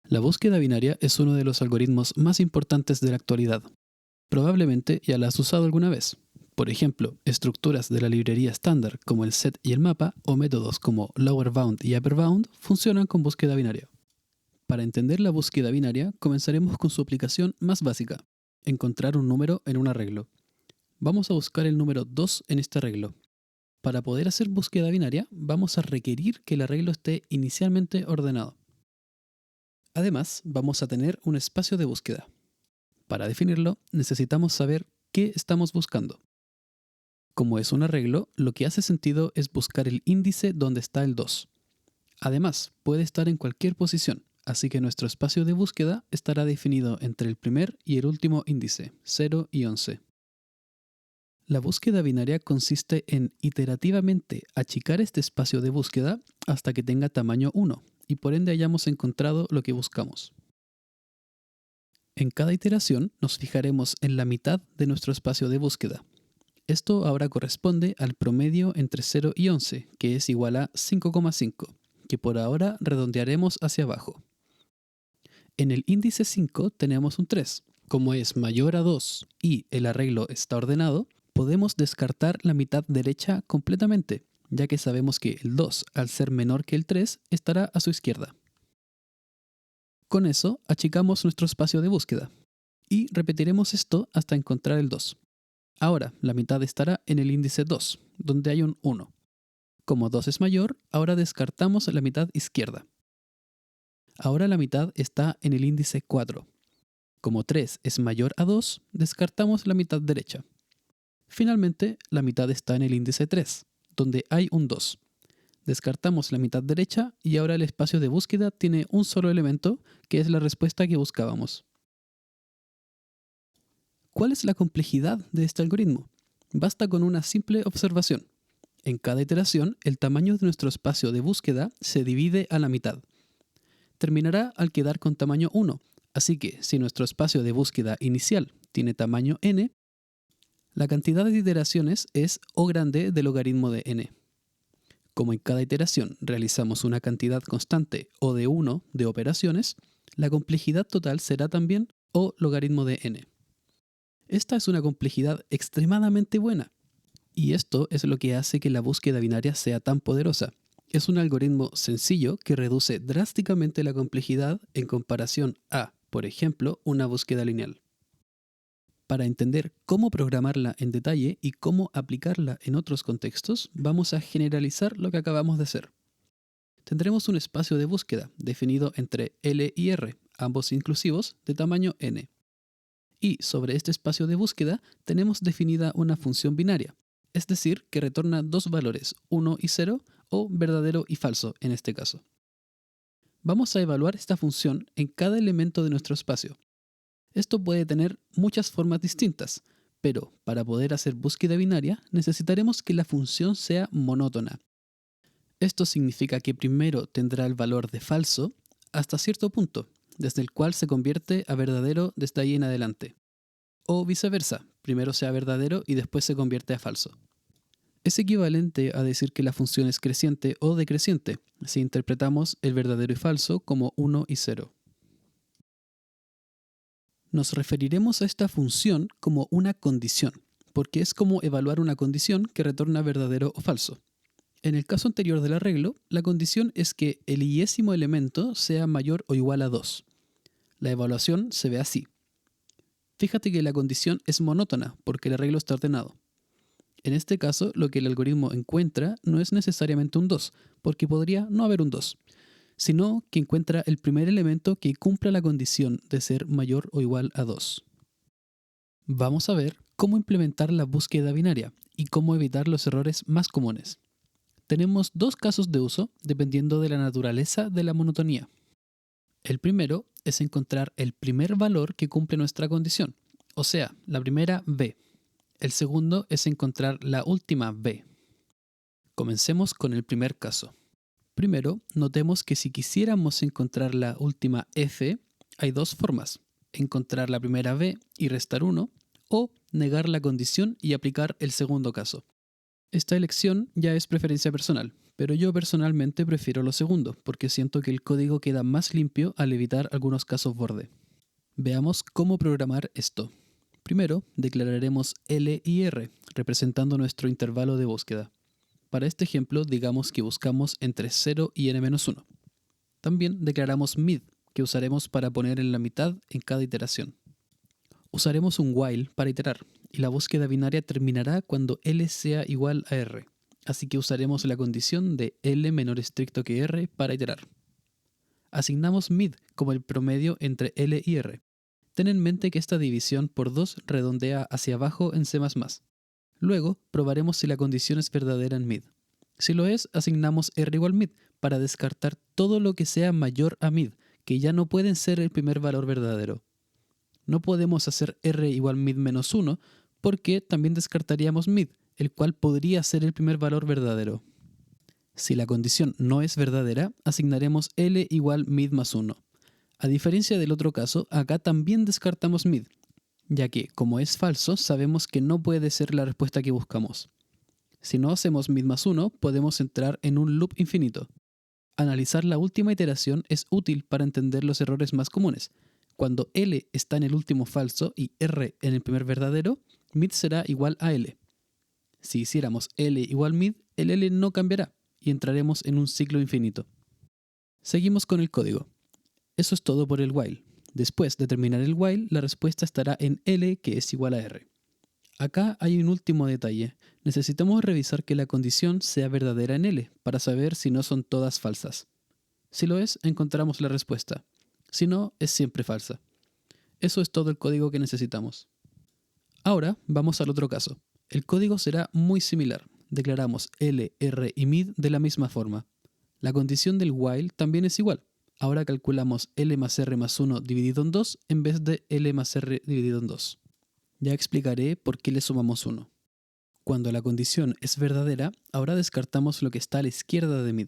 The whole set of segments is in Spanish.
La búsqueda binaria es uno de los algoritmos más importantes de la actualidad. Probablemente ya la has usado alguna vez. Por ejemplo, estructuras de la librería estándar como el set y el mapa o métodos como lower bound y upper bound funcionan con búsqueda binaria. Para entender la búsqueda binaria, comenzaremos con su aplicación más básica, encontrar un número en un arreglo. Vamos a buscar el número 2 en este arreglo. Para poder hacer búsqueda binaria, vamos a requerir que el arreglo esté inicialmente ordenado. Además, vamos a tener un espacio de búsqueda. Para definirlo, necesitamos saber qué estamos buscando. Como es un arreglo, lo que hace sentido es buscar el índice donde está el 2. Además, puede estar en cualquier posición, así que nuestro espacio de búsqueda estará definido entre el primer y el último índice, 0 y 11. La búsqueda binaria consiste en iterativamente achicar este espacio de búsqueda hasta que tenga tamaño 1 y por ende hayamos encontrado lo que buscamos. En cada iteración nos fijaremos en la mitad de nuestro espacio de búsqueda. Esto ahora corresponde al promedio entre 0 y 11, que es igual a 5,5, que por ahora redondearemos hacia abajo. En el índice 5 tenemos un 3. Como es mayor a 2 y el arreglo está ordenado, podemos descartar la mitad derecha completamente, ya que sabemos que el 2, al ser menor que el 3, estará a su izquierda. Con eso, achicamos nuestro espacio de búsqueda y repetiremos esto hasta encontrar el 2. Ahora, la mitad estará en el índice 2, donde hay un 1. Como 2 es mayor, ahora descartamos la mitad izquierda. Ahora la mitad está en el índice 4. Como 3 es mayor a 2, descartamos la mitad derecha. Finalmente, la mitad está en el índice 3, donde hay un 2. Descartamos la mitad derecha y ahora el espacio de búsqueda tiene un solo elemento, que es la respuesta que buscábamos. ¿Cuál es la complejidad de este algoritmo? Basta con una simple observación. En cada iteración, el tamaño de nuestro espacio de búsqueda se divide a la mitad. Terminará al quedar con tamaño 1, así que si nuestro espacio de búsqueda inicial tiene tamaño n, la cantidad de iteraciones es O grande del logaritmo de n. Como en cada iteración realizamos una cantidad constante O de 1 de operaciones, la complejidad total será también O logaritmo de n. Esta es una complejidad extremadamente buena, y esto es lo que hace que la búsqueda binaria sea tan poderosa. Es un algoritmo sencillo que reduce drásticamente la complejidad en comparación a, por ejemplo, una búsqueda lineal. Para entender cómo programarla en detalle y cómo aplicarla en otros contextos, vamos a generalizar lo que acabamos de hacer. Tendremos un espacio de búsqueda definido entre L y R, ambos inclusivos, de tamaño n. Y sobre este espacio de búsqueda tenemos definida una función binaria, es decir, que retorna dos valores, 1 y 0, o verdadero y falso en este caso. Vamos a evaluar esta función en cada elemento de nuestro espacio. Esto puede tener muchas formas distintas, pero para poder hacer búsqueda binaria necesitaremos que la función sea monótona. Esto significa que primero tendrá el valor de falso hasta cierto punto, desde el cual se convierte a verdadero desde ahí en adelante. O viceversa, primero sea verdadero y después se convierte a falso. Es equivalente a decir que la función es creciente o decreciente, si interpretamos el verdadero y falso como 1 y 0. Nos referiremos a esta función como una condición, porque es como evaluar una condición que retorna verdadero o falso. En el caso anterior del arreglo, la condición es que el y-ésimo elemento sea mayor o igual a 2. La evaluación se ve así. Fíjate que la condición es monótona porque el arreglo está ordenado. En este caso, lo que el algoritmo encuentra no es necesariamente un 2, porque podría no haber un 2, sino que encuentra el primer elemento que cumpla la condición de ser mayor o igual a 2. Vamos a ver cómo implementar la búsqueda binaria y cómo evitar los errores más comunes. Tenemos dos casos de uso dependiendo de la naturaleza de la monotonía. El primero es encontrar el primer valor que cumple nuestra condición, o sea, la primera b. El segundo es encontrar la última b. Comencemos con el primer caso. Primero, notemos que si quisiéramos encontrar la última f, hay dos formas: encontrar la primera b y restar 1, o negar la condición y aplicar el segundo caso. Esta elección ya es preferencia personal, pero yo personalmente prefiero lo segundo, porque siento que el código queda más limpio al evitar algunos casos borde. Veamos cómo programar esto. Primero, declararemos L y R, representando nuestro intervalo de búsqueda. Para este ejemplo, digamos que buscamos entre 0 y n-1. También declaramos mid, que usaremos para poner en la mitad en cada iteración. Usaremos un while para iterar, y la búsqueda binaria terminará cuando L sea igual a R, así que usaremos la condición de L menor estricto que R para iterar. Asignamos mid como el promedio entre L y R. Ten en mente que esta división por 2 redondea hacia abajo en C++. Luego, probaremos si la condición es verdadera en mid. Si lo es, asignamos R igual mid para descartar todo lo que sea mayor a mid, que ya no pueden ser el primer valor verdadero. No podemos hacer R igual mid menos 1 porque también descartaríamos mid, el cual podría ser el primer valor verdadero. Si la condición no es verdadera, asignaremos L igual mid más 1. A diferencia del otro caso, acá también descartamos mid, ya que, como es falso, sabemos que no puede ser la respuesta que buscamos. Si no hacemos mid más 1, podemos entrar en un loop infinito. Analizar la última iteración es útil para entender los errores más comunes. Cuando L está en el último falso y R en el primer verdadero, mid será igual a L. Si hiciéramos L igual mid, el L no cambiará y entraremos en un ciclo infinito. Seguimos con el código. Eso es todo por el while. Después de terminar el while, la respuesta estará en L, que es igual a R. Acá hay un último detalle. Necesitamos revisar que la condición sea verdadera en L para saber si no son todas falsas. Si lo es, encontramos la respuesta. Si no, es siempre falsa. Eso es todo el código que necesitamos. Ahora vamos al otro caso. El código será muy similar. Declaramos L, R y mid de la misma forma. La condición del while también es igual. Ahora calculamos L más R más 1 dividido en 2 en vez de L más R dividido en 2. Ya explicaré por qué le sumamos 1. Cuando la condición es verdadera, ahora descartamos lo que está a la izquierda de mid.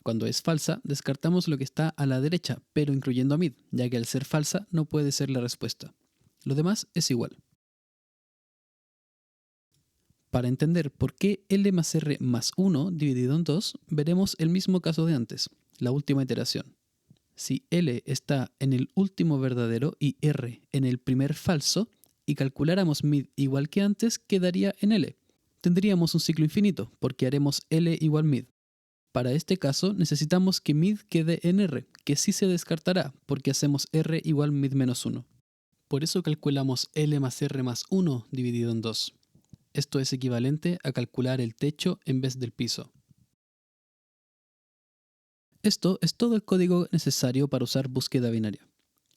Cuando es falsa, descartamos lo que está a la derecha, pero incluyendo a mid, ya que al ser falsa no puede ser la respuesta. Lo demás es igual. Para entender por qué L más R más 1 dividido en 2, veremos el mismo caso de antes, la última iteración. Si L está en el último verdadero y R en el primer falso, y calculáramos mid igual que antes, quedaría en L. Tendríamos un ciclo infinito, porque haremos L igual mid. Para este caso, necesitamos que mid quede en R, que sí se descartará, porque hacemos R igual mid menos 1. Por eso calculamos L más R más 1 dividido en 2. Esto es equivalente a calcular el techo en vez del piso. Esto es todo el código necesario para usar búsqueda binaria.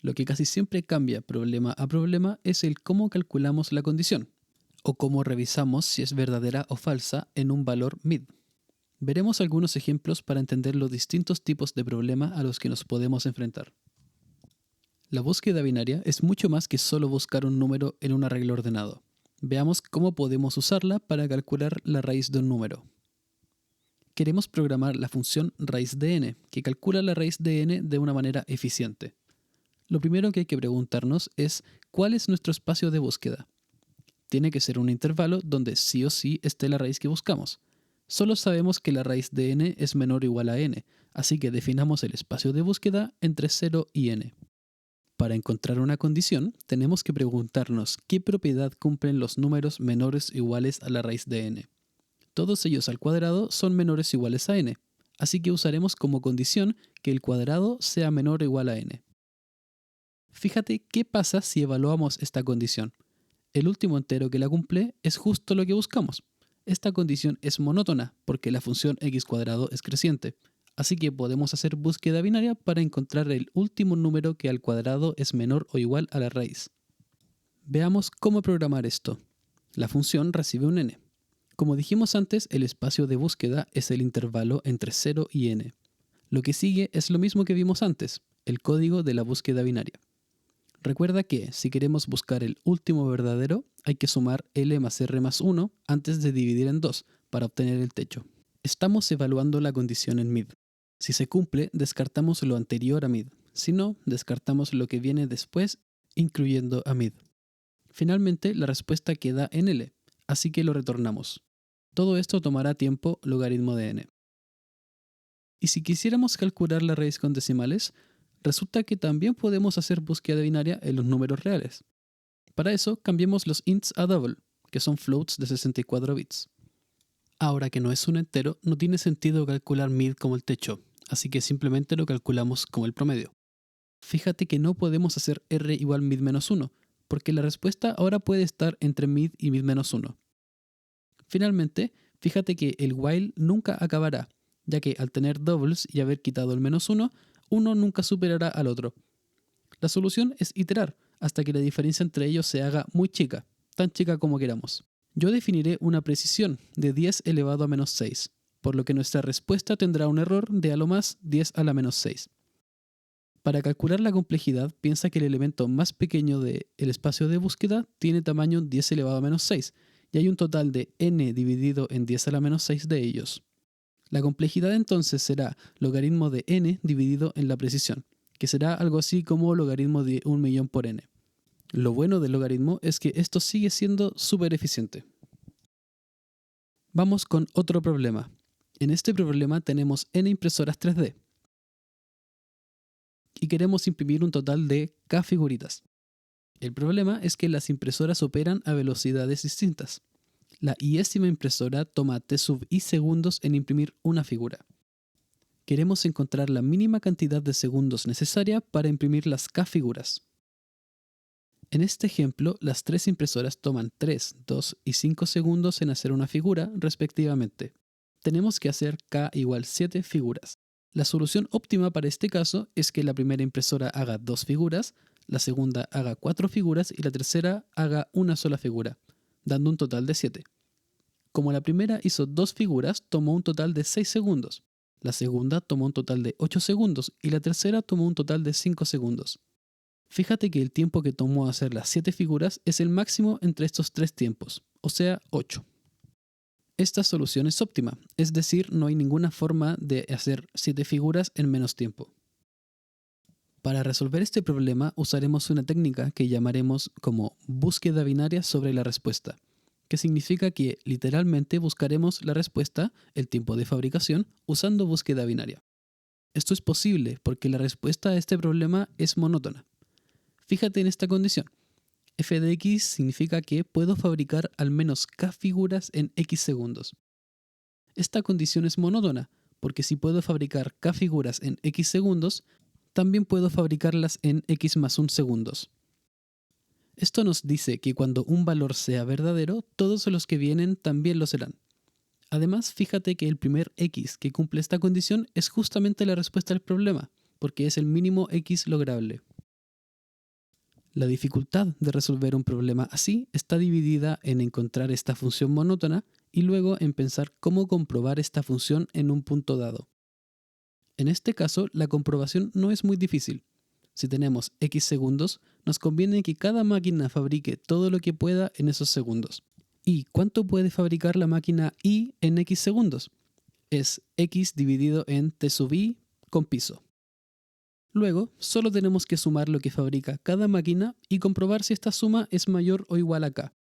Lo que casi siempre cambia problema a problema es el cómo calculamos la condición, o cómo revisamos si es verdadera o falsa en un valor mid. Veremos algunos ejemplos para entender los distintos tipos de problema a los que nos podemos enfrentar. La búsqueda binaria es mucho más que solo buscar un número en un arreglo ordenado. Veamos cómo podemos usarla para calcular la raíz de un número. Queremos programar la función raíz de n, que calcula la raíz de n de una manera eficiente. Lo primero que hay que preguntarnos es ¿cuál es nuestro espacio de búsqueda? Tiene que ser un intervalo donde sí o sí esté la raíz que buscamos. Solo sabemos que la raíz de n es menor o igual a n, así que definamos el espacio de búsqueda entre 0 y n. Para encontrar una condición, tenemos que preguntarnos qué propiedad cumplen los números menores o iguales a la raíz de n. Todos ellos al cuadrado son menores o iguales a n, así que usaremos como condición que el cuadrado sea menor o igual a n. Fíjate qué pasa si evaluamos esta condición. El último entero que la cumple es justo lo que buscamos. Esta condición es monótona porque la función x cuadrado es creciente, así que podemos hacer búsqueda binaria para encontrar el último número que al cuadrado es menor o igual a la raíz. Veamos cómo programar esto. La función recibe un n. Como dijimos antes, el espacio de búsqueda es el intervalo entre 0 y n. Lo que sigue es lo mismo que vimos antes, el código de la búsqueda binaria. Recuerda que, si queremos buscar el último verdadero, hay que sumar L más R más 1 antes de dividir en 2 para obtener el techo. Estamos evaluando la condición en mid. Si se cumple, descartamos lo anterior a mid. Si no, descartamos lo que viene después, incluyendo a mid. Finalmente, la respuesta queda en L, así que lo retornamos. Todo esto tomará tiempo logaritmo de n. Y si quisiéramos calcular la raíz con decimales, resulta que también podemos hacer búsqueda binaria en los números reales. Para eso, cambiemos los ints a double, que son floats de 64 bits. Ahora que no es un entero, no tiene sentido calcular mid como el techo, así que simplemente lo calculamos como el promedio. Fíjate que no podemos hacer r igual mid menos 1, porque la respuesta ahora puede estar entre mid y mid menos 1. Finalmente, fíjate que el while nunca acabará, ya que al tener doubles y haber quitado el menos 1, uno nunca superará al otro. La solución es iterar hasta que la diferencia entre ellos se haga muy chica, tan chica como queramos. Yo definiré una precisión de 10 elevado a menos 6, por lo que nuestra respuesta tendrá un error de a lo más 10 a la menos 6. Para calcular la complejidad, piensa que el elemento más pequeño del espacio de búsqueda tiene tamaño 10 elevado a menos 6, y hay un total de n dividido en 10 a la menos 6 de ellos. La complejidad entonces será logaritmo de n dividido en la precisión, que será algo así como logaritmo de 1.000.000 por n. Lo bueno del logaritmo es que esto sigue siendo súper eficiente. Vamos con otro problema. En este problema tenemos n impresoras 3D y queremos imprimir un total de k figuritas. El problema es que las impresoras operan a velocidades distintas. La iésima impresora toma t sub i segundos en imprimir una figura. Queremos encontrar la mínima cantidad de segundos necesaria para imprimir las k figuras. En este ejemplo, las tres impresoras toman 3, 2 y 5 segundos en hacer una figura, respectivamente. Tenemos que hacer k igual 7 figuras. La solución óptima para este caso es que la primera impresora haga 2 figuras, la segunda haga 4 figuras y la tercera haga una sola figura, dando un total de 7. Como la primera hizo 2 figuras, tomó un total de 6 segundos. La segunda tomó un total de 8 segundos y la tercera tomó un total de 5 segundos. Fíjate que el tiempo que tomó hacer las 7 figuras es el máximo entre estos 3 tiempos, o sea, 8. Esta solución es óptima, es decir, no hay ninguna forma de hacer 7 figuras en menos tiempo. Para resolver este problema usaremos una técnica que llamaremos como búsqueda binaria sobre la respuesta, que significa que literalmente buscaremos la respuesta, el tiempo de fabricación, usando búsqueda binaria. Esto es posible porque la respuesta a este problema es monótona. Fíjate en esta condición. F de x significa que puedo fabricar al menos k figuras en x segundos. Esta condición es monótona, porque si puedo fabricar k figuras en x segundos, también puedo fabricarlas en x más 1 segundos. Esto nos dice que cuando un valor sea verdadero, todos los que vienen también lo serán. Además, fíjate que el primer x que cumple esta condición es justamente la respuesta al problema, porque es el mínimo x lograble. La dificultad de resolver un problema así está dividida en encontrar esta función monótona y luego en pensar cómo comprobar esta función en un punto dado. En este caso, la comprobación no es muy difícil. Si tenemos x segundos, nos conviene que cada máquina fabrique todo lo que pueda en esos segundos. ¿Y cuánto puede fabricar la máquina i en x segundos? Es x dividido en t sub i con piso. Luego, solo tenemos que sumar lo que fabrica cada máquina y comprobar si esta suma es mayor o igual a k.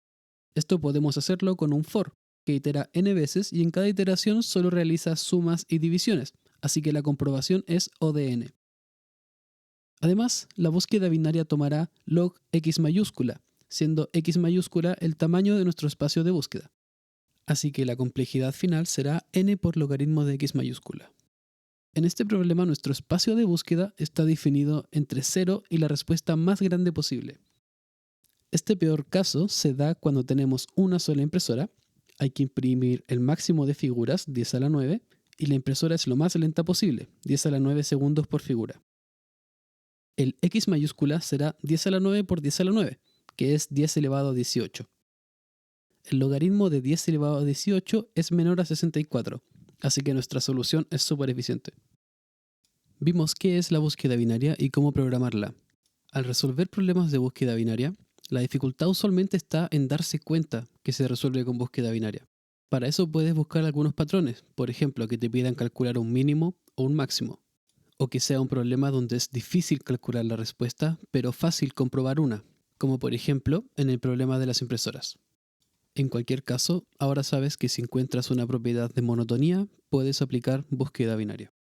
Esto podemos hacerlo con un for, que itera n veces y en cada iteración solo realiza sumas y divisiones, así que la comprobación es O de n. Además, la búsqueda binaria tomará log x mayúscula, siendo x mayúscula el tamaño de nuestro espacio de búsqueda. Así que la complejidad final será n por logaritmo de x mayúscula. En este problema nuestro espacio de búsqueda está definido entre 0 y la respuesta más grande posible. Este peor caso se da cuando tenemos una sola impresora, hay que imprimir el máximo de figuras, 10 a la 9, y la impresora es lo más lenta posible, 10 a la 9 segundos por figura. El x mayúscula será 10 a la 9 por 10 a la 9, que es 10 elevado a 18. El logaritmo de 10 elevado a 18 es menor a 64, así que nuestra solución es súper eficiente. Vimos qué es la búsqueda binaria y cómo programarla. Al resolver problemas de búsqueda binaria, la dificultad usualmente está en darse cuenta que se resuelve con búsqueda binaria. Para eso puedes buscar algunos patrones, por ejemplo, que te pidan calcular un mínimo o un máximo, o que sea un problema donde es difícil calcular la respuesta, pero fácil comprobar una, como por ejemplo en el problema de las impresoras. En cualquier caso, ahora sabes que si encuentras una propiedad de monotonía, puedes aplicar búsqueda binaria.